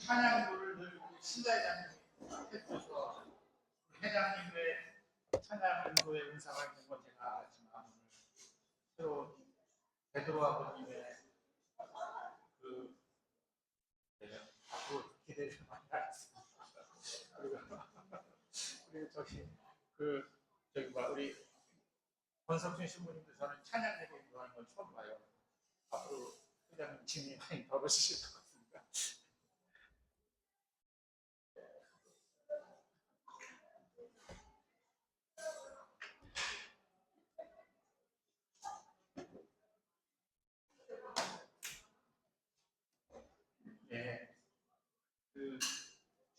찬양부를 늘 신사회장님이 해주셔서 회장님의 찬양 인도의 은사가 있는 건 제가 알지만 오늘 새로 베드로 아버님의 그 앞으로 기대를 많이 하겠습니다. 그리고 저기 우리 권석준 신부님도 저는 찬양 예배 인도하는 건 처음 봐요. 앞으로 회장님 짐이 많이 벌어지실 것 같습니다. 네,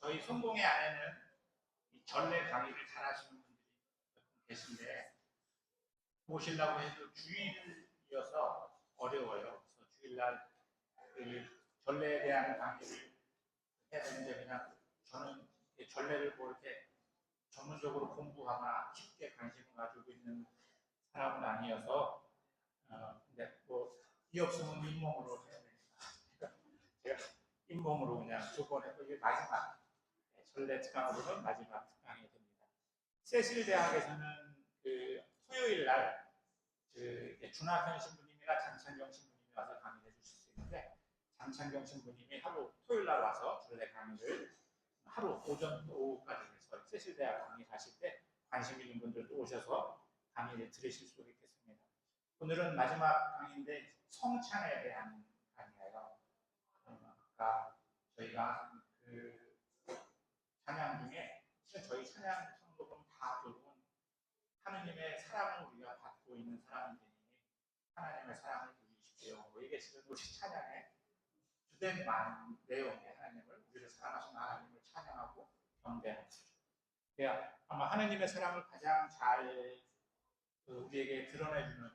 저희 성공회 안에는 이 전례 강의를 잘하시는 분들이 계신데 모시려고 해도 주일이어서 어려워요. 그래서 주일날 그 전례에 대한 강의를 해야 되는데 그냥 저는 전례를 뭐 이렇게 전문적으로 공부하거나 깊게 관심을 가지고 있는 사람은 아니어서 근데 뭐 이 없으면 잇몸으로 해야 되니까 제가 잇몸으로 그냥 두 번 해도 이게 마지막 전례 특강으로는 마지막 특강이 됩니다. 세실 대학에서는 그 토요일 날 준하현 신부님이나 장찬경 신부님이 와서 강의를 해주실 수 있는데 장찬경 신부님이 하루 토요일 날 와서 전례 강의를 하루 오전 오후까지 해서 세실 대학 강의 가실 때 관심 있는 분들도 오셔서 강의를 들으실 수 있겠습니다. 오늘은 마지막 강의인데 성찬에 대한 강의예요. 아까 저희가 그 찬양 중에 저희 찬양 성도는 다 결국은 하느님의 사랑을 우리가 받고 있는 사람이니 하나님의 사랑을 누리십시오. 이게 지금 우리 찬양의 주된 내용의 하나님을 우리를 사랑하시는 하나님을 찬양하고 경배하는 거죠. 아마 하나님의 사랑을 가장 잘 우리에게 드러내주는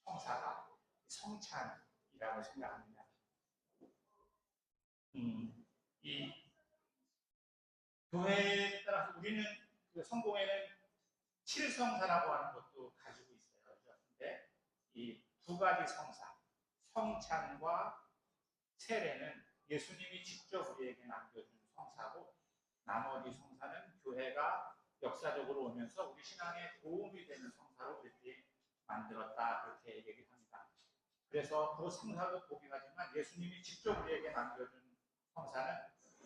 성사가 성찬이라고 생각합니다. 이 교회에 따라서 우리는 그 성공회는 칠성사라고 하는 것도 가지고 있어요. 그런데 이 두 가지 성사, 성찬과 세례는 예수님이 직접 우리에게 남겨준 성사고 나머지 성사는 교회가 역사적으로 오면서 우리 신앙에 도움이 되는 성사로 이렇게 만들었다 그렇게 얘기를 합니다. 그래서 그 성사도 보긴 하지만 예수님이 직접 우리에게 남겨준 성사는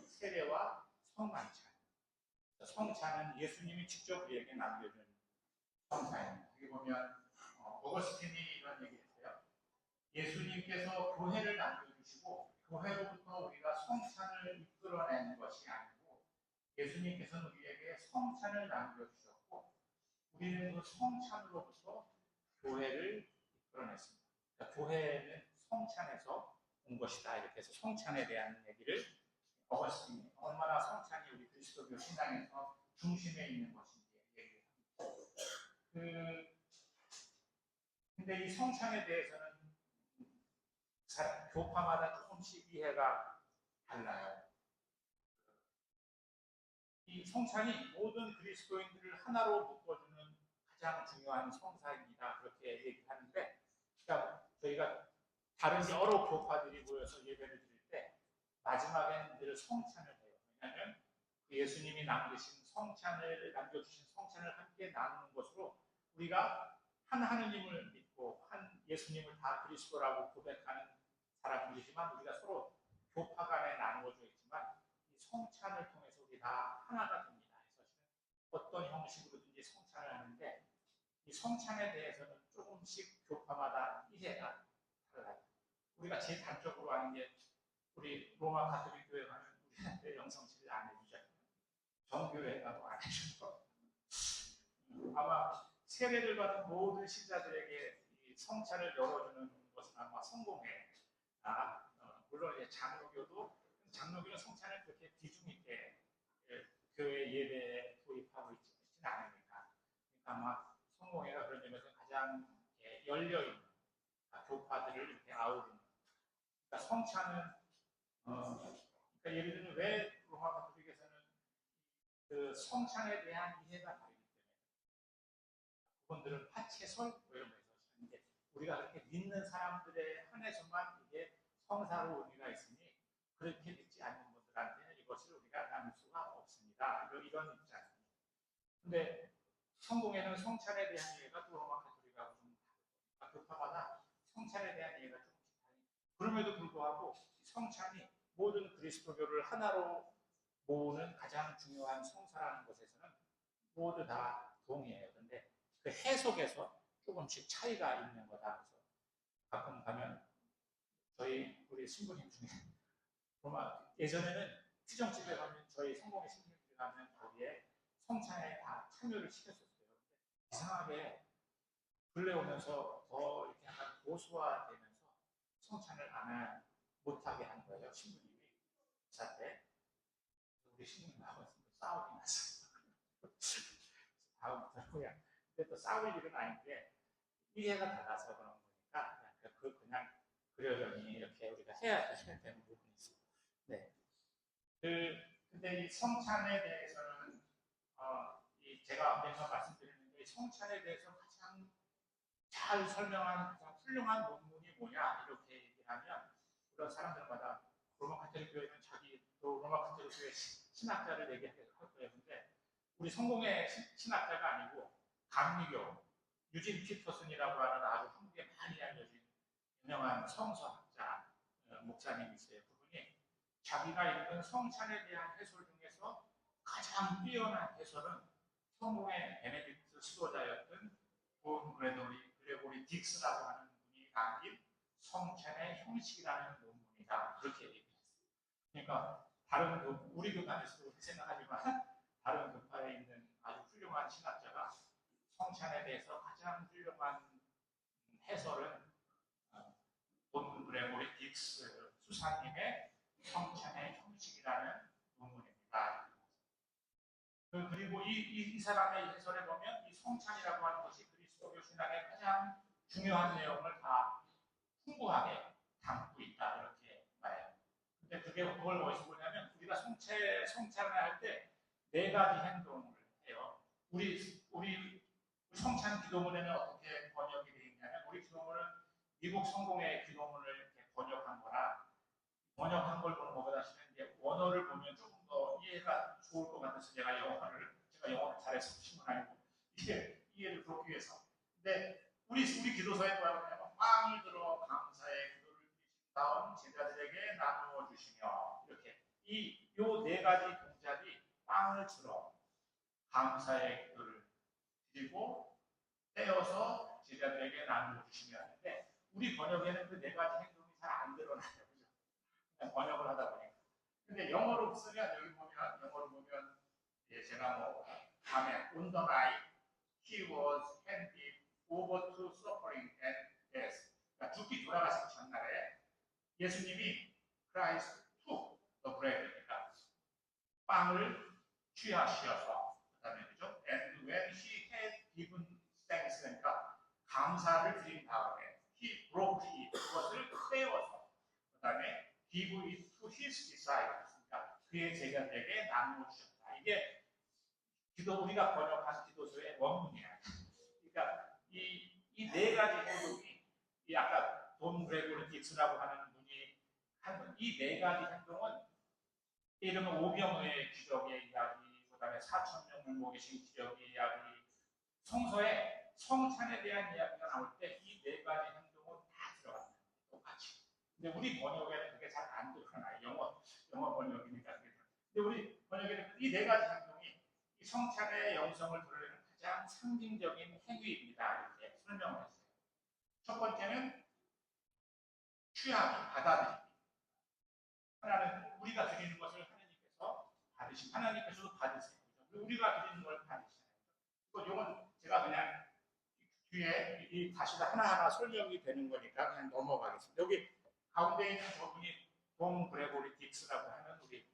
세례와 성만찬. 성찬은 예수님이 직접 우리에게 남겨준 성사입니다. 여기 보면 어거스틴이 이런 얘기를 했어요. 예수님께서 교회를 남겨주시고 교회로부터 우리가 성찬을 이끌어내는 것이 아니고 예수님께서는 우리에게 성찬을 남겨주셨고 우리는 그 성찬으로부터 교회를 이끌어냈습니다. 그러니까 교회는 성찬에서 온 것이다. 이렇게 해서 성찬에 대한 얘기를 어거스틴이 얼마나 성찬이 우리 그리스도교 신앙에서 중심에 있는 것인지 얘기를 합니다. 근데 이 성찬에 대해서는 교파마다 조금씩 이해가 달라요. 이 성찬이 모든 그리스도인들을 하나로 묶어주는 가장 중요한 성사입니다. 그렇게 얘기하는데, 그러니까 저희가 다른 여러 교파들이 모여서 예배를 드릴 때 마지막에는 늘 성찬을 해요. 왜냐하면 예수님이 남겨주신 성찬을 함께 나누는 것으로 우리가 한 하느님을 믿고 한 예수님을 다 그리스도라고 고백하는 사람들이지만 우리가 서로 교파 간에 나누어져 있지만 이 성찬을 통해서 우리 다 하나가 됩니다. 그래서 어떤 형식으로든지 성찬을 하는데 이 성찬에 대해서는 조금씩 교파마다 이해가 달라요. 우리가 제일 단적으로 아는 게 우리 로마 가톨릭 교회 가면 우리한테 영성치를 안 해주잖아요. 정교회 가도 안 해주고 아마 세례를 받은 모든 신자들에게 이 성찬을 열어주는 것은 아마 성공회 물론 이제 장로교는 성찬을 그렇게 비중 있게 교회 예배에 도입하고 있지는 않으니까. 그러니까 아마 성공회가 그런 점에서 가장 열려 있는 교파들을 이렇게 아우르는. 그러니까 성찬은 그러니까 예를 들면 왜 로마 가톨릭에서는 그 성찬에 대한 이해가 다르기 때문에 그분들은 파체설 이런 거에서 하는데 우리가 그렇게 믿는 사람들에 한해서만 이게 성사로 의미가 있으니 그렇게 믿지 않는 분들 이것을 우리가 나눌 수가 없습니다. 이런 입장입니다. 근데 성공에는 성찬에 대한 이해가 또 로마 가톨릭하고 좀 다르고 교파마다 성찬에 대한 이해가 조금씩 다릅니다. 그럼에도 불구하고 성찬이 모든 그리스도교를 하나로 모으는 가장 중요한 성사라는 것에서는 모두 다 동의해요. 근데 그 해석에서 조금씩 차이가 있는 거다. 그래서 가끔 가면 우리 신부님 중에 예전에는 피정집에 가면 저희 성공의 신부님들이 가면 거기에 성찬에 다 참여를 시켰었어요. 이상하게 근래 오면서 더 이렇게 약간 보수화되면서 성찬을 못하게 하는 거예요. 신부님이 기사 때 우리 신부님하고 싸우긴 났어요. 다음부터 그냥 근데 또 싸울 일은 아닌데 이해가 달라서 그런 거니까 그냥 그러려니 이렇게 우리가 해야 되는 부분이 있어요. 네. 근데 이 성찬에 대해서는 제가 앞에서 말씀드렸는데 성찬에 대해서 가장 잘 설명한 가장 훌륭한 논문이 뭐냐 이렇게 얘기하면 그런 사람들마다 로마 가톨릭 교회는 또 로마 가톨릭 교회 신학자를 얘기할 거예요. 근데 우리 성공의 신학자가 아니고 감리교 유진 피터슨이라고 하는 아주 한국에 많이 알려진 유명한 성서학자 목사님이 있어요. 그분이 자기가 읽은 성찬에 대한 해설 중에서 가장 뛰어난 해설은 성공의 베네딕트 수도자였던 본 그레고리 딕스라고 하는 분이 남긴 성찬의 형식이라는 논문이다. 그렇게 얘기했어요. 그러니까 다른 우리 교단에서도 그렇게 생각하지만 다른 교파에 있는 아주 훌륭한 신학자가 성찬에 대해서 가장 훌륭한 해설은 본 그레고리 딕스 수사님의 성찬의 형식이라는 논문입니다. 그리고 이 사람의 해설에 보면 이 성찬이라고 하는 것이 그리스도교 신학의 가장 중요한 내용을 다 풍부하게 담고 있다 이렇게 말해요. 근데 그걸 어디서 보냐면 우리가 성찬을 할 때 4가지 행동을 해요. 우리 성찬 기도문에는 어떻게 번역이 되어 있냐면 우리 기도문은 미국 성공의 기도문을 이렇게 번역한 거라 번역한 걸 보는 것보다 이제 원어를 보면 조금 더 이해가 좋을 것 같아서 제가 영어를 잘해서 하신 건 아니고 이해를 돕기 위해서. 근데 우리 기도서에 뭐라고 하냐면 빵을 들어 감사의 기도를 드리신 다음 제자들에게 나누어 주시며 이렇게 요 4가지 동작이 빵을 들어 감사의 기도를 드리고 떼어서 제자들에게 나누어 주시며 하는데 우리 번역에는 그 4가지 행동이 잘 안 드러나요. 그죠? 그냥 번역을 하다 보니까. 근데 영어로 쓰면 영어로 보면 제가 다음에 on the night he was handed over to suffering and death. 그러니까 죽기 돌아가신 전날에 예수님이 Christ took the bread, 그러니까 빵을 취하시어서 그다음에 그죠? And when he had given thanks, 그러니까 감사를 드린 다음에 he broke it, 그것을 떼어서 그다음에 give it to his disciples, 그러니까 그의 제자들에게 나누어 주셨다. 이게 우리가 번역한 기도서의 원문이야. 그러니까 이 4가지 행동이 아까 돈 그레고리 딕스라고 하는 분이 한 이 4가지 행동은 이름은 오병의 기적의 이야기, 그다음에 4,000명을 먹이신 기적의 이야기, 성서에 성찬에 대한 이야기가 나올 때 이 4가지 행동은 다 들어갑니다. 똑같이. 근데 우리 번역에는 그게 잘 안 들어가요. 영어 번역이니까. 근데 우리 번역에는 이 4가지 행동이 이 성찬의 영성을 드러내는 가장 상징적인 행위입니다. 이렇게 설명을 했어요. 첫 번째는 취하기, 받아들이기. 하나는 우리가 드리는 것을 하나님께서도 받으세요. 우리가 드리는 걸 받으시잖아요. 이건 제가 그냥 뒤에 이 다시다 하나하나 설명이 되는 거니까 그냥 넘어가겠습니다. 여기 가운데 있는 저분이 돈 그레고리 딕스라고 하는 우리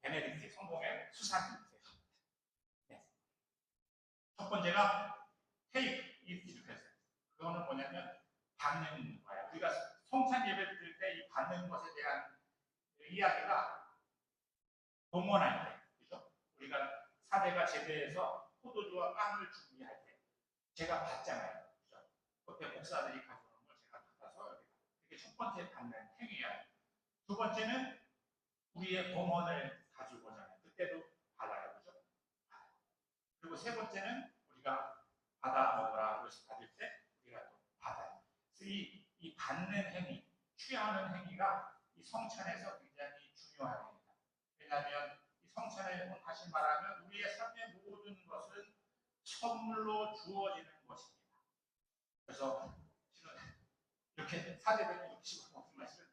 베네딕트 성공의 수사님이세요. 네. 첫 번째가 테이프 이렇게 했어요. 그거는 뭐냐면 받는 거예요. 우리가 성찬 예배 드릴 때 이 받는 것에 대한 이야기가 동원할 때, 그죠? 우리가 사대가 제대해서 포도주와 빵을 준비할 때 제가 받잖아요, 그죠? 그때 목사들이 가져오는 걸 제가 받아서 이게 첫 번째 받는 행위예요. 두 번째는 우리의 봉헌을 가지고 오잖아요. 그때도 받아요. 그죠? 그리고 세 번째는 우리가 받아 먹으라 그래서 받을 때 우리가 또 받아요. 그래서 이 받는 행위, 취하는 행위가 이 성찬에서 굉장히 중요한 행위다. 왜냐하면 이 성찬에 다시 말하면 우리의 삶의 모든 것은 선물로 주어지는 것입니다. 그래서 이렇게 사제들은 이렇게 식으로 먹는 것은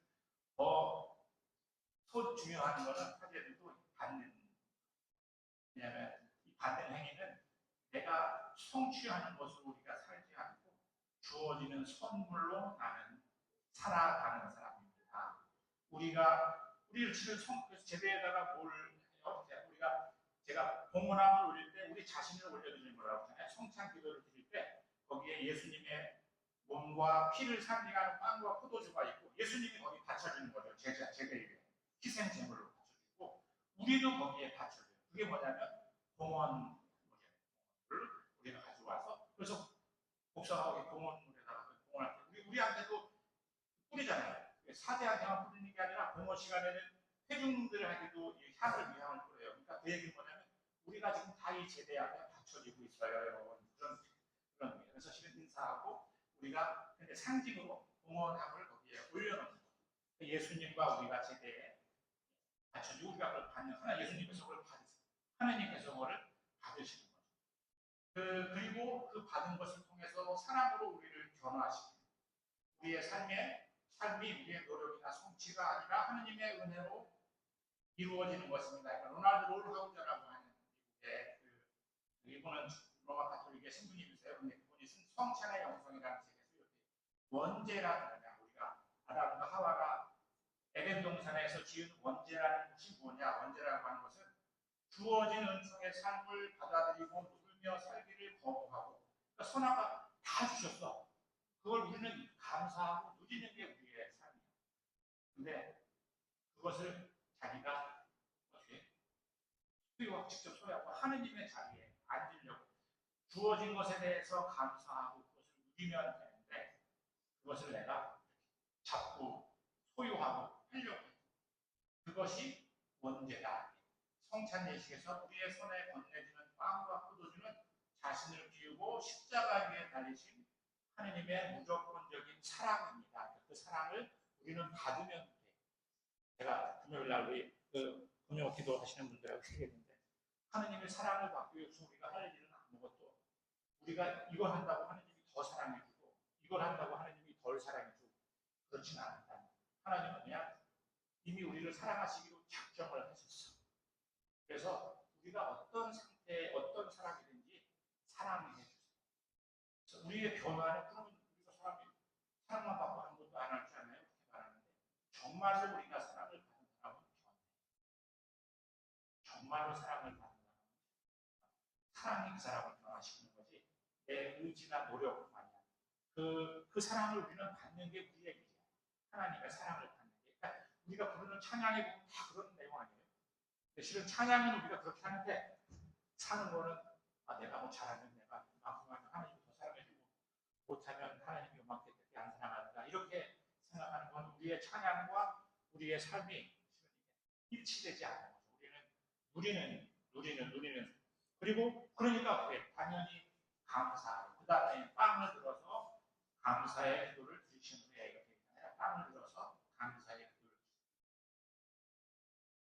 더 중요한 것은 사제들도 받는. 왜냐하면 이 받는 행위는 내가 성취하는 것으로 우리가 살지 않고 주어지는 선물로 나는 살아가는 사람입니다. 우리를 치는 그래서 제대에다가 뭘 해요? 제가 봉헌함을 올릴 때 우리 자신을 올려드리는 거라고 하잖아요. 성찬 기도를 드릴 때 거기에 예수님의 몸과 피를 상징하는 빵과 포도주가 있고 예수님이 거기 바쳐주는 거죠. 제대에 희생 제물로 바쳐주고 우리도 거기에 바쳐줘요. 그게 뭐냐면 봉헌물을 우리가 가져와서 그래서 복사하고 봉헌물에다가 봉헌할 때 우리한테도 뿌리잖아요. 사제한테만 뿌리는 게 아니라 봉헌 시간에는 회중들에게도 향을 위향을 뿌려요. 그러니까 그 얘기는 뭐냐면 우리가 지금 다 이 제대 앞에 받쳐지고 있어요, 여러분. 그런 그래서 실은 인사하고 우리가 근데 상징으로 봉헌함을 거기에 올려놓는 거예요. 예수님과 우리가 제대에 받쳐지고 우리가 그걸 받는 하나 예수님께서 그걸 받으세요. 하나님께서 그걸 받으시는 거죠. 그리고 그 받은 것을 통해서 사랑으로 우리를 변화하시는 우리의 삶이 우리의 노력이나 성취가 아니라 하느님의 은혜로 이루어지는 것입니다. 그러니까 로날드 롤하우저라고 하는 이분은 로마 가톨릭의 신부님이세요. 근데 그분이 쓴 성찬의 영성이라는 책에서 이렇게 원죄라는 거냐 우리가 아담과 하와가 에덴 동산에서 지은 원죄라는 것이 뭐냐? 원죄라고 하는 것은 주어진 은총의 삶을 받아들이고 누리며 살기를 거부하고 그러니까 선악과 다 주셨어. 그걸 우리는 감사하고 누리는 게 우리의 삶이에요. 근데 그것을 자기가 어떻게 직접 소유하고 하느님의 자리에 앉으려고 주어진 것에 대해서 감사하고 그것을 누리면 되는데 그것을 내가 잡고 소유하고 하려고 해요. 그것이 원죄다. 성찬 예식에서 우리의 손에 건네지는 빵과 포도주는 자신을 비우고 십자가 위에 달리신 하느님의 무조건적인 사랑입니다. 그 사랑을 우리는 받으면 돼. 제가 금요일날 우리 금요 기도하시는 분들하고 얘기했는데 하느님의 사랑을 받기 위해서 우리가 할 일은 아무것도 우리가 이걸 한다고 하느님이 더 사랑해주고 이걸 한다고 하느님이 덜 사랑해주고 그렇지는 않다. 하나님은 그냥 이미 우리를 사랑하시기로 작정을 하셨어. 그래서 우리가 어떤 상태에 어떤 사람이든지 사랑해 주세요. 우리의 변화는 그러면 우리가 사랑만 받고 아무것도 안 할 줄 아나요? 그렇게 말하는데 정말로 우리가 사랑을 받는 사람은 변해. 정말로 사랑을 받는 사람은 사랑이 그 사람을 변화시키는 거지 내 의지나 노력은 아니야. 그 사랑을 우리는 받는 게 우리의 일이야. 하나님의 사랑을 받는 게. 그러니까 우리가 부르는 찬양에 보면 다 그런 내용 아니에요? 실은 찬양은 우리가 그렇게 하는데 사는 거는 내가 뭐 잘하면 내가 이만큼 하면 하나님이 더 사랑해주고 못하면 하나님이 이만큼밖에 안 사랑하니까 이렇게 생각하는 건 우리의 찬양과 우리의 삶이 일치되지 않는 거죠. 우리는 누리는 그리고 그러니까 그래 당연히 감사하고 그 다음에 빵을 들어서 감사의 기도를 드리시는 거예요. 이렇게 빵을 들어서 감사의 기도를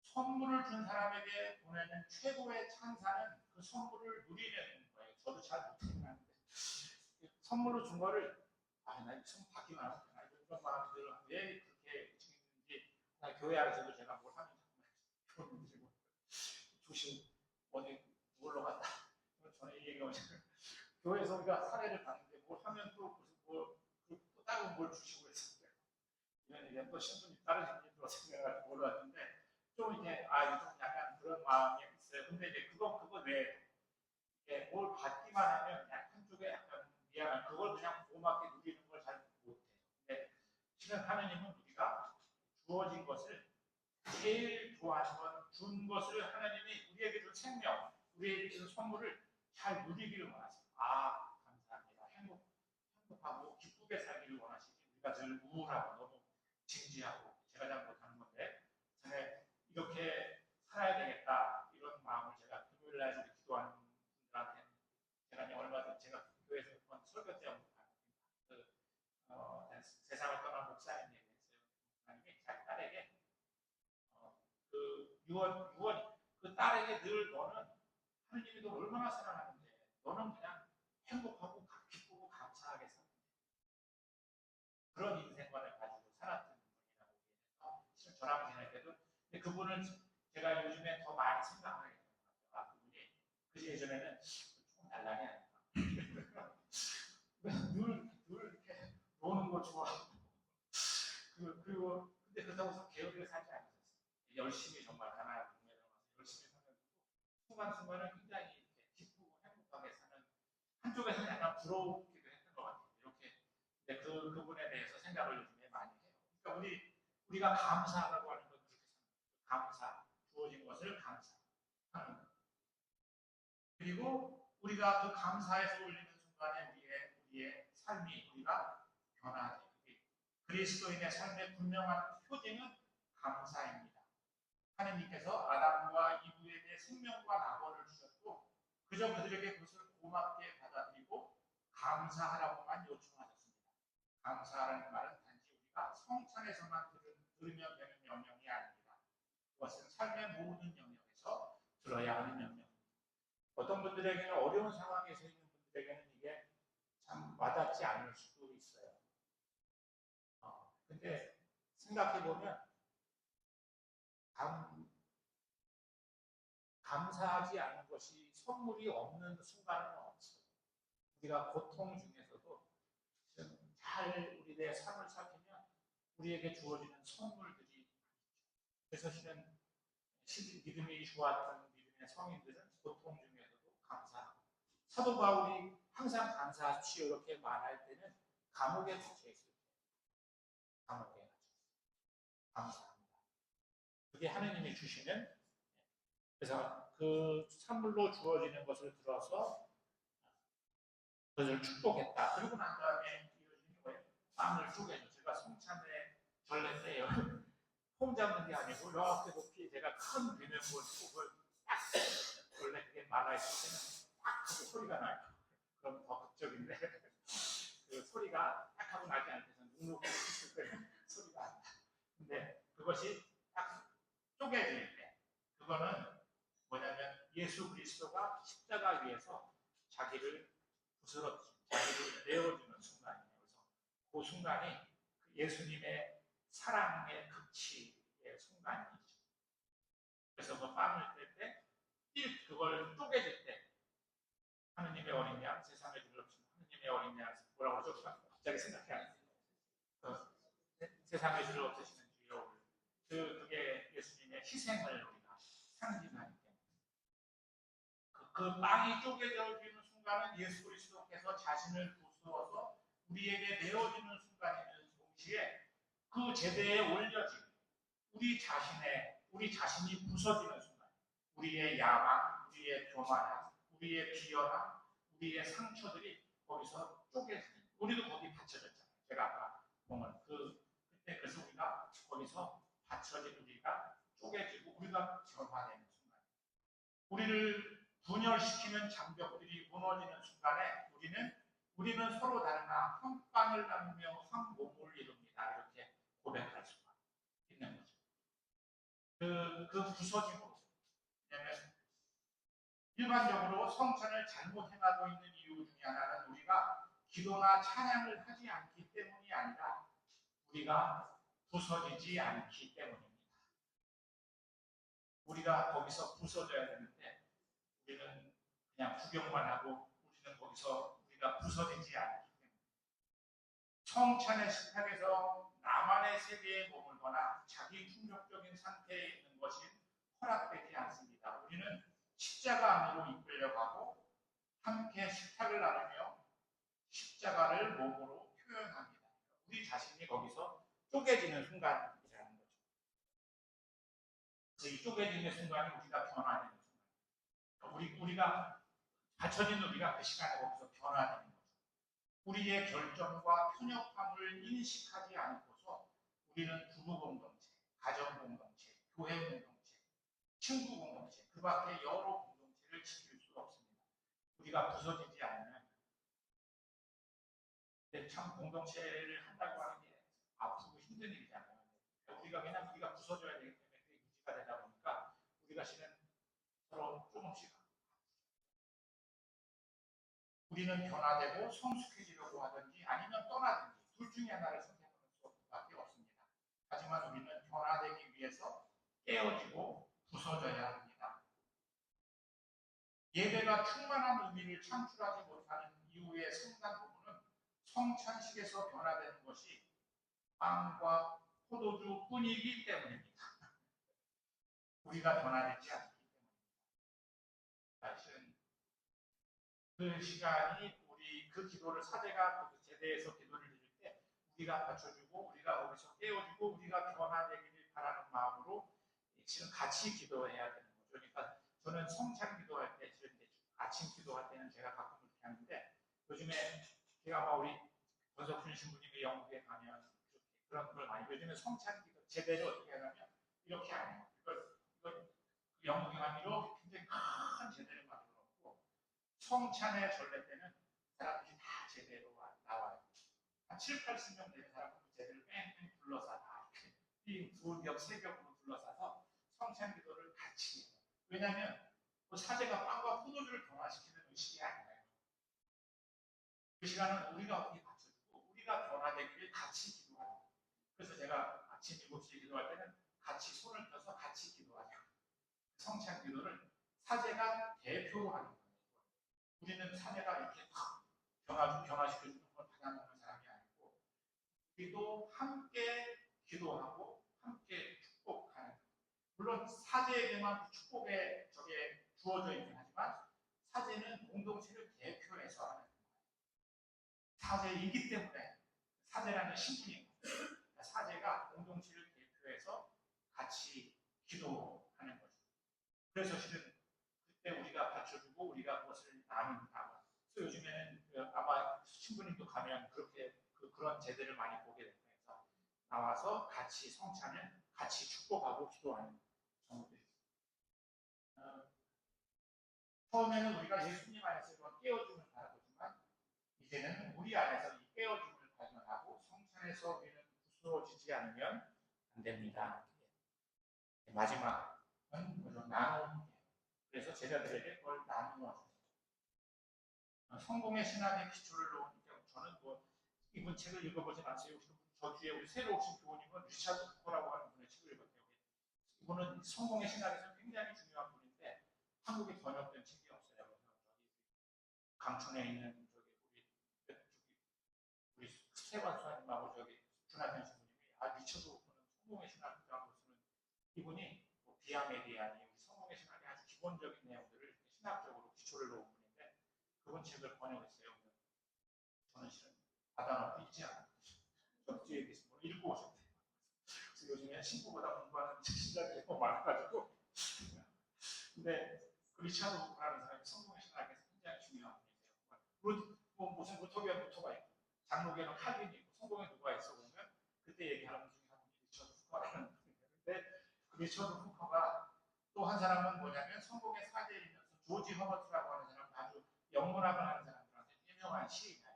선물을 준 사람에게 보내는 최고의 찬사는 그 선물을 누리는 거예요. 저도 잘 못하는데 선물로 준 거를 나 선물 받기만 하면 되나 이런 마음이 들어 왜 그렇게 지냈는지 교회 안에서도 제가 뭘 하면 정말 조심 어디 놀러 갔다 전에 얘기하면 교회에서 우리가 사례를 봤는데 뭘 하면 또 무슨 또 다른 뭘 주시고 했었어요. 이런 얘기는 또 신분이 다른 신분이 생각을 몰랐는데 좀 이제 좀 약간 그런 마음이 있어요. 근데 이제 그거 외에 뭘 받기만 하면 그냥 한쪽에 약간 미안한 그걸 그냥 고맙게 누리는 걸 잘 못해요. 근데 실은 하나님은 우리가 주어진 것을 제일 좋아하는 건 준 것을 하나님이 우리에게 준 생명, 우리에게 준 선물을 잘 누리기를 원하세요. 감사합니다. 행복하고 기쁘게 살기를 원하시지. 우리가 늘 우울하고 너무 진지하고 제가 잘 못하는 건데 이렇게 유언 그 딸에게 늘 너는 하느님이 너 얼마나 사랑하는데 너는 그냥 행복하고 기쁘고 감사하게 살아. 그런 인생관을 가지고 살았던 분이라고 얘기해서 실은 저랑 생각해도 근데 그분을 제가 요즘에 더 많이 생각하게 되는 것 같아요. 그분이 그 예전에는 조금 달라니 아닐까. 늘 이렇게 노는 거 좋아하고 그리고 근데 그렇다고 해서 게으르게 살지 않았어요. 열심히 정말 하나 공연을 와서 열심히 살면서 순간순간은 굉장히 이렇게 기쁘고 행복하게 사는 한쪽에서는 약간 부러우기도 했던 것 같아요. 이렇게 근데 그분에 대해서 생각을 요즘에 많이 해요. 그러니까 우리가 감사라고 하는 건 그렇게 생각해요. 감사 주어진 것을 감사하는 것. 그리고 우리가 그 감사에서 올리는 순간에 우리의 삶이 우리가 변화돼요. 그리스도인의 삶의 분명한 표징은 감사입니다. 하느님께서 아담과 이브에게 생명과 낙원을 주셨고 그저 그들에게 그것을 고맙게 받아들이고 감사하라고만 요청하셨습니다. 감사하라는 말은 단지 우리가 성찬에서만 들으면 되는 명령이 아닙니다. 그것은 삶의 모든 영역에서 들어야 하는 명령입니다. 어떤 분들에게는 어려운 상황에서 있는 분들에게는 이게 참 와닿지 않을 수도 있어요. 근데 생각해보면 감사하지 않은 것이 선물이 없는 순간은 없어요. 우리가 고통 중에서도 잘 우리의 삶을 살피면 우리에게 주어지는 선물들이 그래서 믿음이 좋았던 믿음의 성인들은 고통 중에서도 감사하고 사도 바울이 항상 감사하시오 이렇게 말할 때는 감옥에 갇혀 있을 때 감옥에 갇혀 감사합니다. 그게 하느님이 주시는 그래서 그 선물로 주어지는 것을 들어서 그것을 축복했다. 그리고 난 다음에 이어지는 거예요. 빵을 쪼개죠. 제가 성찬에 전례 때요. 폼 잡는 게 아니고 이렇게 높이 제가 큰 비빔국을 딱 원래 그게 말라있을 때는 딱 하고 소리가 나요. 그럼 더 극적인데 그 소리가 딱 하고 나지 않을 때는 눅눅 했을 때 소리가 안 나. 근데 그것이 딱 쪼개질 때 그거는 뭐냐면 예수 그리스도가 십자가 위에서 자기를 부스러뜨리고 자기를 내어주는 순간이에요. 그래서 그 순간이 예수님의 사랑의 극치의 순간이죠. 그래서 그 빵을 뗄 때, 그걸 쪼개질 때 하느님의 어린 양, 세상에 둘러친 하느님의 어린 양 뭐라고 하죠? 갑자기 생각이 안 나요. 세상에 둘러치시는 주여 그게 예수님의 희생을 우리가 상징하기 때문에 그 빵이 쪼개져지는 순간은 예수 그리스도께서 자신을 부수어서 우리에게 내어주는 순간이면 동시에 그 제대에 올려진 우리 자신이 부서지는 순간, 우리의 야망, 우리의 교만함, 우리의 비열함, 우리의 상처들이 거기서 쪼개지는. 우리도 거기 받쳐졌잖아요. 제가 아까 보면 그때 그래서 우리가 거기서 받쳐진 우리가 쪼개지고 우리가 변화되는 순간, 우리를 분열시키는 장벽들이 무너지는 순간에 우리는 서로 다르나 한 빵을 나누며 한 몸을 이룹니다. 이렇게 고백할 수가 있는 거죠. 그 부서짐으로. 왜냐하면 일반적으로 성찬을 잘못 행하고 있는 이유 중에 하나는 우리가 기도나 찬양을 하지 않기 때문이 아니라 우리가 부서지지 않기 때문입니다. 우리가 거기서 부서져야 되는데 우리는 그냥 구경만 하고 우리는 거기서 우리가 부서지지 않기 때문에 성찬의 식탁에서 나만의 세계에 머물거나 자기 충족적인 상태에 있는 것이 허락되지 않습니다. 우리는 십자가 안으로 이끌려가고 함께 식탁을 나누며 십자가를 몸으로 표현합니다. 우리 자신이 거기서 쪼개지는 순간이라는 거죠. 그래서 이 쪼개지는 순간이 우리가 변화되는 순간. 우리가 받쳐진 우리가 그 시간에 거기서 변화되는 거죠. 우리의 결정과 편협함을 인식하지 않고서 우리는 부부 공동체, 가정 공동체, 교회 공동체, 친구 공동체, 그 밖에 여러 공동체를 지킬 수 없습니다. 우리가 부서지지 않으면 참 공동체를 한다고 하는 게 아프고 힘든 일이잖아요. 우리가 부서져야 되기 때문에 그게 유지가 되다 보니까 우리는 변화되고 성숙해지려고 하든지 아니면 떠나든지 둘 중에 하나를 선택하는 수밖에 없습니다. 하지만 우리는 변화되기 위해서 깨어지고 부서져야 합니다. 예배가 충만한 의미를 창출하지 못하는 이후의 성장 부분은 성찬식에서 변화되는 것이 빵과 포도주 뿐이기 때문입니다. 우리가 변화되지 않기 때문입니다. 사실은 그 시간이 우리 그 기도를 사제가 그 제대에서 기도를 드릴 때 우리가 받쳐주고 우리가 거기서 깨워주고 우리가 변화되기를 바라는 마음으로 지금 같이 기도해야 되는 거죠. 그러니까 저는 성찬 기도할 때 아침 기도할 때는 제가 가끔 그렇게 하는데 요즘에 제가 아마 우리 권석준 신부님의 영국에 가면 그런 걸 많이 요즘에 성찬 기도 제대로 어떻게 하냐면 이렇게 안 해요. 이걸 영국에 가면 이렇게 굉장히 큰 제대를 만들어 놓고 성찬의 전례 때는 사람들이 다 제대로 나와요. 한 7, 80명 되는 사람은 그 제대를 뺑뺑 둘러싸 다 이렇게 두 겹, 세 겹으로 둘러싸서 성찬 기도를 같이 해요. 왜냐하면 그 사제가 빵과 포도주를 변화시키는 의식이 아니에요. 그 시간은 우리가 어떻게 받쳐주고 우리가 변화되기를 같이 기도하는 거예요. 그래서 제가 아침 7시에 기도할 때는 같이 손을 펴서 같이 기도하자. 성찬 기도를 사제가 대표로 하는 거예요. 우리는 사제가 이렇게 변화시켜주는 걸 받아먹는 사람이 아니고 우리도 함께 기도하고 함께 축복하는 거예요. 물론 사제에게만 그 축복의 저게 주어져 있긴 하지만 사제는 공동체를 대표해서 하는 거예요. 사제이기 때문에 사제라는 신분인 거예요. 그러니까 사제가 공동체를 대표해서 같이 기도하는 거죠. 그래서 실은 그때 우리가 받쳐주고 우리가 그것을 나눈다. 그래서 요즘에는 아마 신부님도 가면 그렇게 그런 제대를 많이 보게 될 거예요. 나와서 같이 성찬을 같이 축복하고 기도하는 정도예요. 처음에는 우리가 예수님 안에서 이런 깨어짐을 바라보지만 이제는 우리 안에서 이 깨어짐을 발견하고 성찬에서 우리는 부스러지지 않으면 안 됩니다. 마지막은 나누는 게 그래서 제자들에게 그걸 나누어 주세요. 성공의 신학의 기초를 놓은 저는 이분 책을 읽어보진 않았어요. 저 뒤에 우리 새로 오신 교우님은 리차드 후커라고 하는 분의 책을 읽었대요. 이분은 성공의 신학에서 굉장히 중요한 분인데 한국에 번역된 책이 없어요. 강촌에 있는 우리 세관 수사님하고 준하현 신부님이 리차드 후커는 성공의 신학이라고 쓰는 이분이 디아메디아니 우리 성공의 신학의 아주 기본적인 내용들을 신학적으로 기초를 놓은 분인데 그분 책을 번역했어요. 저는 실은 받아놓고 읽지 않아요. 저 뒤에 계신 분 읽고 오셨대요. 그래서 요즘에 친구보다 공부하는 신자들이 너무 많아가지고 근데 그 리차드 후커라는 사람이 성공의 신학에서 굉장히 중요한 분이세요. 무슨 무토기엔 무토가 있고 장로계는 칼빈이 있고 성공에 누가 있어 보면 그때 얘기하는 분 중에 한 분이 리차드 후커라는 분인데 그 리차드 후커가 또 한 사람은 뭐냐면 성공의 사제이면서 조지 허버트라고 하는 사람 아주 영문학을 하는 사람들한테 유명한 시인이에요.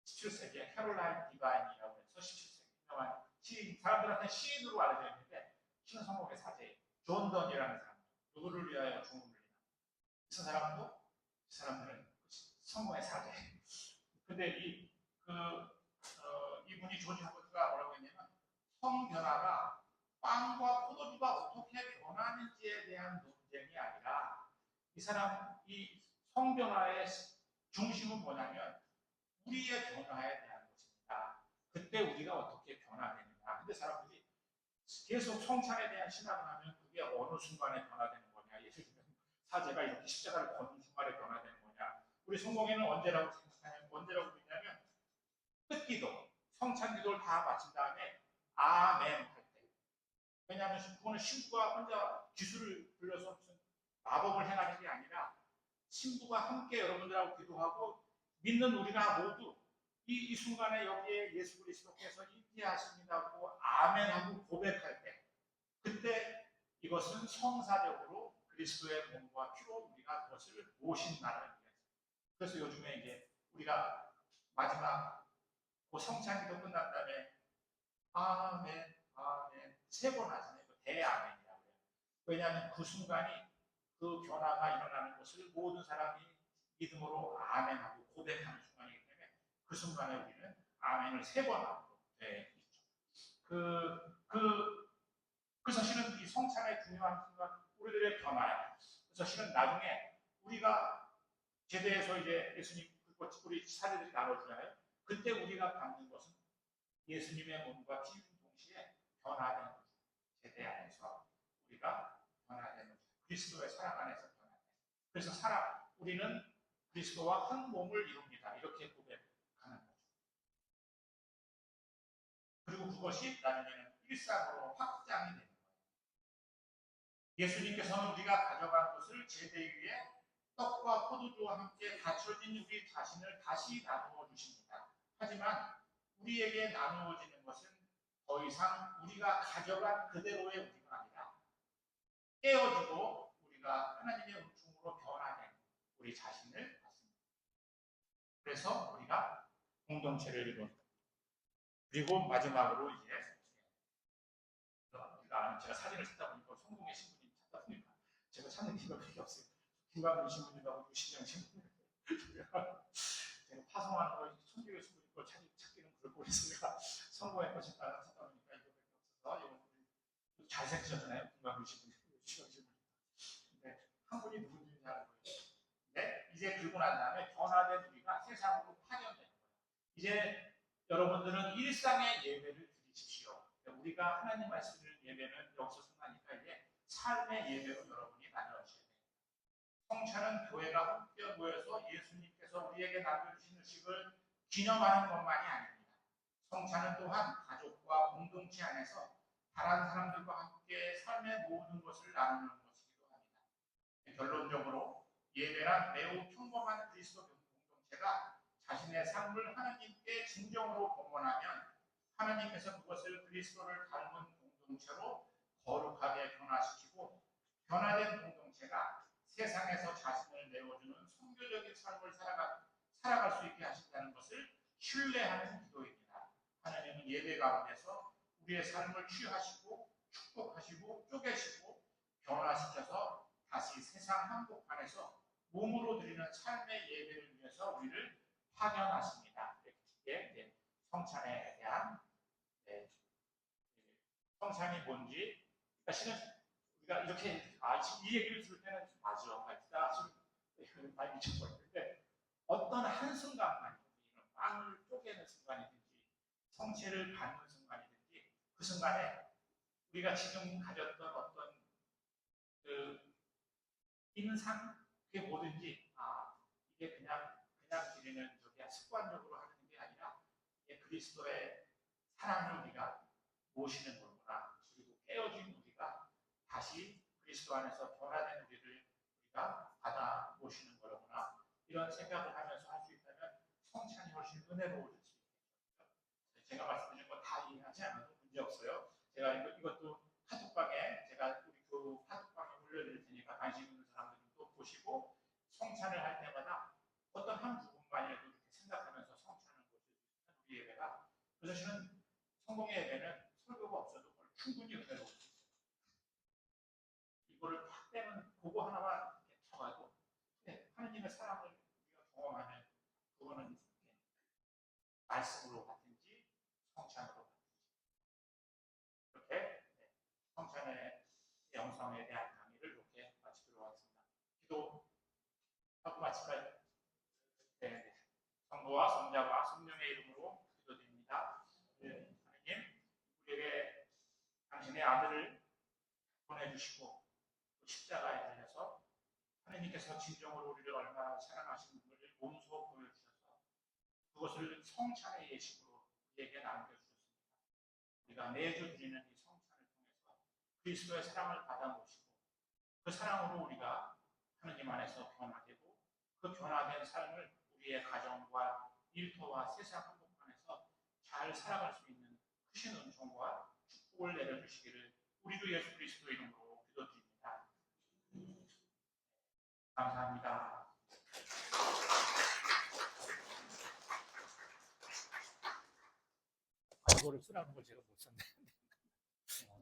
17세기에 캐롤라인 디바인이라고 해서 17세기 유명한 시인 사람들한테 시인으로 알려져 있는데 실은 성공의 사제 존 던이라는 사람 누구를 위하여 종을 울리나 그 사람들은 성공의 사제 근데 이분이 조지 허버트가 뭐라고 했냐면 성변화가 빵과 포도주가 어떻게 변하는지에 대한 논쟁이 아니라 이 성변화의 중심은 뭐냐면 우리의 변화에 대한 것입니다. 그때 우리가 어떻게 변화되느냐. 근데 사람들이 계속 성찬에 대한 신학을 하면 그게 어느 순간에 변화되는 거냐. 예를 들면 사제가 이렇게 십자가를 걷는 순간에 변화되는 거냐. 우리 성공에는 언제라고 생각하냐면 언제라고 믿냐면 끝기도 성찬 기도를 다 마친 다음에 아멘 할 때. 왜냐하면 그거는 신부가 혼자 기술을 불려서 무슨 마법을 행하는 게 아니라 신부가 함께 여러분들하고 기도하고 믿는 우리가 모두 이 순간에 여기에 예수 그리스도께서 임재하십니다고 아멘하고 고백할 때 그때 이것은 성사적으로 그리스도의 몸과 피로 우리가 그것을 모신다는 거예요. 그래서 요즘에 이제 우리가 마지막 그 성찬기도 끝난 다음에 아멘 아멘 세 번 하잖아요. 대아멘이라고 해요. 왜냐하면 그 순간이 그 변화가 일어나는 것을 모든 사람이 믿음으로 아멘하고 고백하는 순간이기 때문에 그 순간에 우리는 아멘을 3번 하고 그래서 실은 이 성찬의 중요한 순간 우리들의 변화야. 그래서 실은 나중에 우리가 제대에서 이제 예수님 우리 사제들이 나눠주잖아요. 그때 우리가 받는 것은 예수님의 몸과 피임 동시에 변화되는 거죠. 제대 안에서 우리가 변화되는 거죠. 그리스도의 사랑 안에서 변화되는 거죠. 그래서 우리는 그리스도와 한 몸을 이룹니다. 이렇게 고백하는 거죠. 그리고 그것이 나중에는 일상으로 확장이 됩니다. 예수님께서는 우리가 가져간 것을 제대 위에 떡과 포도주와 함께 갖춰진 우리 자신을 다시 나누어 주십니다. 하지만 우리에게 나누어지는 것은 더 이상 우리가 가져간 그대로의 우리가 아니라 깨어지고 우리가 하나님의 은총으로 변화된 우리 자신을 받습니다. 그래서 우리가 공동체를 이룬다. 그리고 마지막으로 이제 제가 사진을 찾다 보니까 성공의 신부님 찾다 보니까 제가 찾는 기가 별로 없어요. 김광근 신부님하고 유시정 신부님 제가 파송하는 거 천주교 신부님 걸 찾기는 그럴 거 있으니까 성공의 것이 찾다 보니까 이거밖에 없어서 이거 잘생기셨잖아요. 김광근 신부님, 유시정 신부님. 근데 한 분이 누군지 잘 모르겠어요. 근데 이제 그러고 난 다음에 변화된 우리가 세상으로 파견되는 거예요. 이제 여러분들은 일상의 예배를 드리십시오. 우리가 하나님 말씀을 예배는 여기서 승하니까 이제 삶의 예배로 여러분이 나누어주셔야 됩니다. 성찬은 교회가 함께 모여서 예수님께서 우리에게 남겨주신 의식을 기념하는 것만이 아닙니다. 성찬은 또한 가족과 공동체 안에서 다른 사람들과 함께 삶의 모든 것을 나누는 것이기도 합니다. 결론적으로 예배란 매우 평범한 그리스도 공동체가 자신의 삶을 하나님께 진정으로 봉헌하면 하나님께서 그것을 그리스도를 닮은 공동체로 거룩하게 변화시키고 변화된 공동체가 세상에서 자신을 내어주는 선교적인 삶을 살아갈 수 있게 하신다는 것을 신뢰하는 기도입니다. 하나님은 예배 가운데서 우리의 삶을 취하시고 축복하시고 쪼개시고 변화시켜서 다시 세상 한복판에서 몸으로 드리는 삶의 예배를 위해서 우리를 파견하십니다. 이게 성찬에 대한 성찬이 뭔지 사실은 우리가 이렇게 이 얘기를 들을 때는 맞아 지금 많이 미쳐버렸는데 어떤 한순간만 빵을 쪼개는 순간이든지 성체를 받는 순간이든지 그 순간에 우리가 지금 가졌던 어떤 그 인상 그게 뭐든지 이게 그냥 드리는 저기 습관적으로 하는 게 아니라 그리스도의 사랑을 우리가 모시는 거구나. 그리고 깨어진 우리가 다시 그리스도 안에서 변화된 우리를 우리가 받아 모시는 거구나. 이런 생각을 하면서 할 수 있다면 성찬이 훨씬 은혜로워질 수 있겠죠. 제가 말씀드린 거 다 이해하지 않아도 문제 없어요. 제가 이것도 카톡방에 제가 우리 그 카톡방에 올려드릴 테니까 관심 있는 사람들은 또 보시고 성찬을 할 때마다 어떤 한 부분만이라도 이렇게 생각하면서 성찬을 보실 수 있는 우리 예배가 그래서 저는 성공의 예배는 설교가 없어도 충분히 은혜로울 수 있어요. 이거를 탁 빼면 그거 하나만 쳐가지고 하나님의 사랑을 우리가 경험하는 그거는 말씀으로 받든지 성찬으로 받든지 이렇게 성찬의 영성에 대한 강의를 이렇게 마치도록 하겠습니다. 기도하고 마칠까요? 네. 성부와 성자와 성령의 이름으로 기도드립니다. 하나님, 우리에게 당신의 아들을 보내주시고 십자가에 달려서 하나님께서 진정으로 우리를 얼마나 사랑하시는 분을 몸소 보여주셔서 그것을 성찬의 예식으로 우리에게 남겨주셨습니다. 우리가 매주 드리는 이 성찬을 통해서 그리스도의 사랑을 받아 모시고 그 사랑으로 우리가 하나님 안에서 변화되고 그 변화된 삶을 우리의 가정과 일터와 세상 한복판에서 잘 살아갈 수 있는 크신 은총과 축복을 내려주시기를 우리 주 예수 그리스도 이름으로 기도드립니다. 감사합니다. 이거를 쓰라는 걸 제가 못 썼네.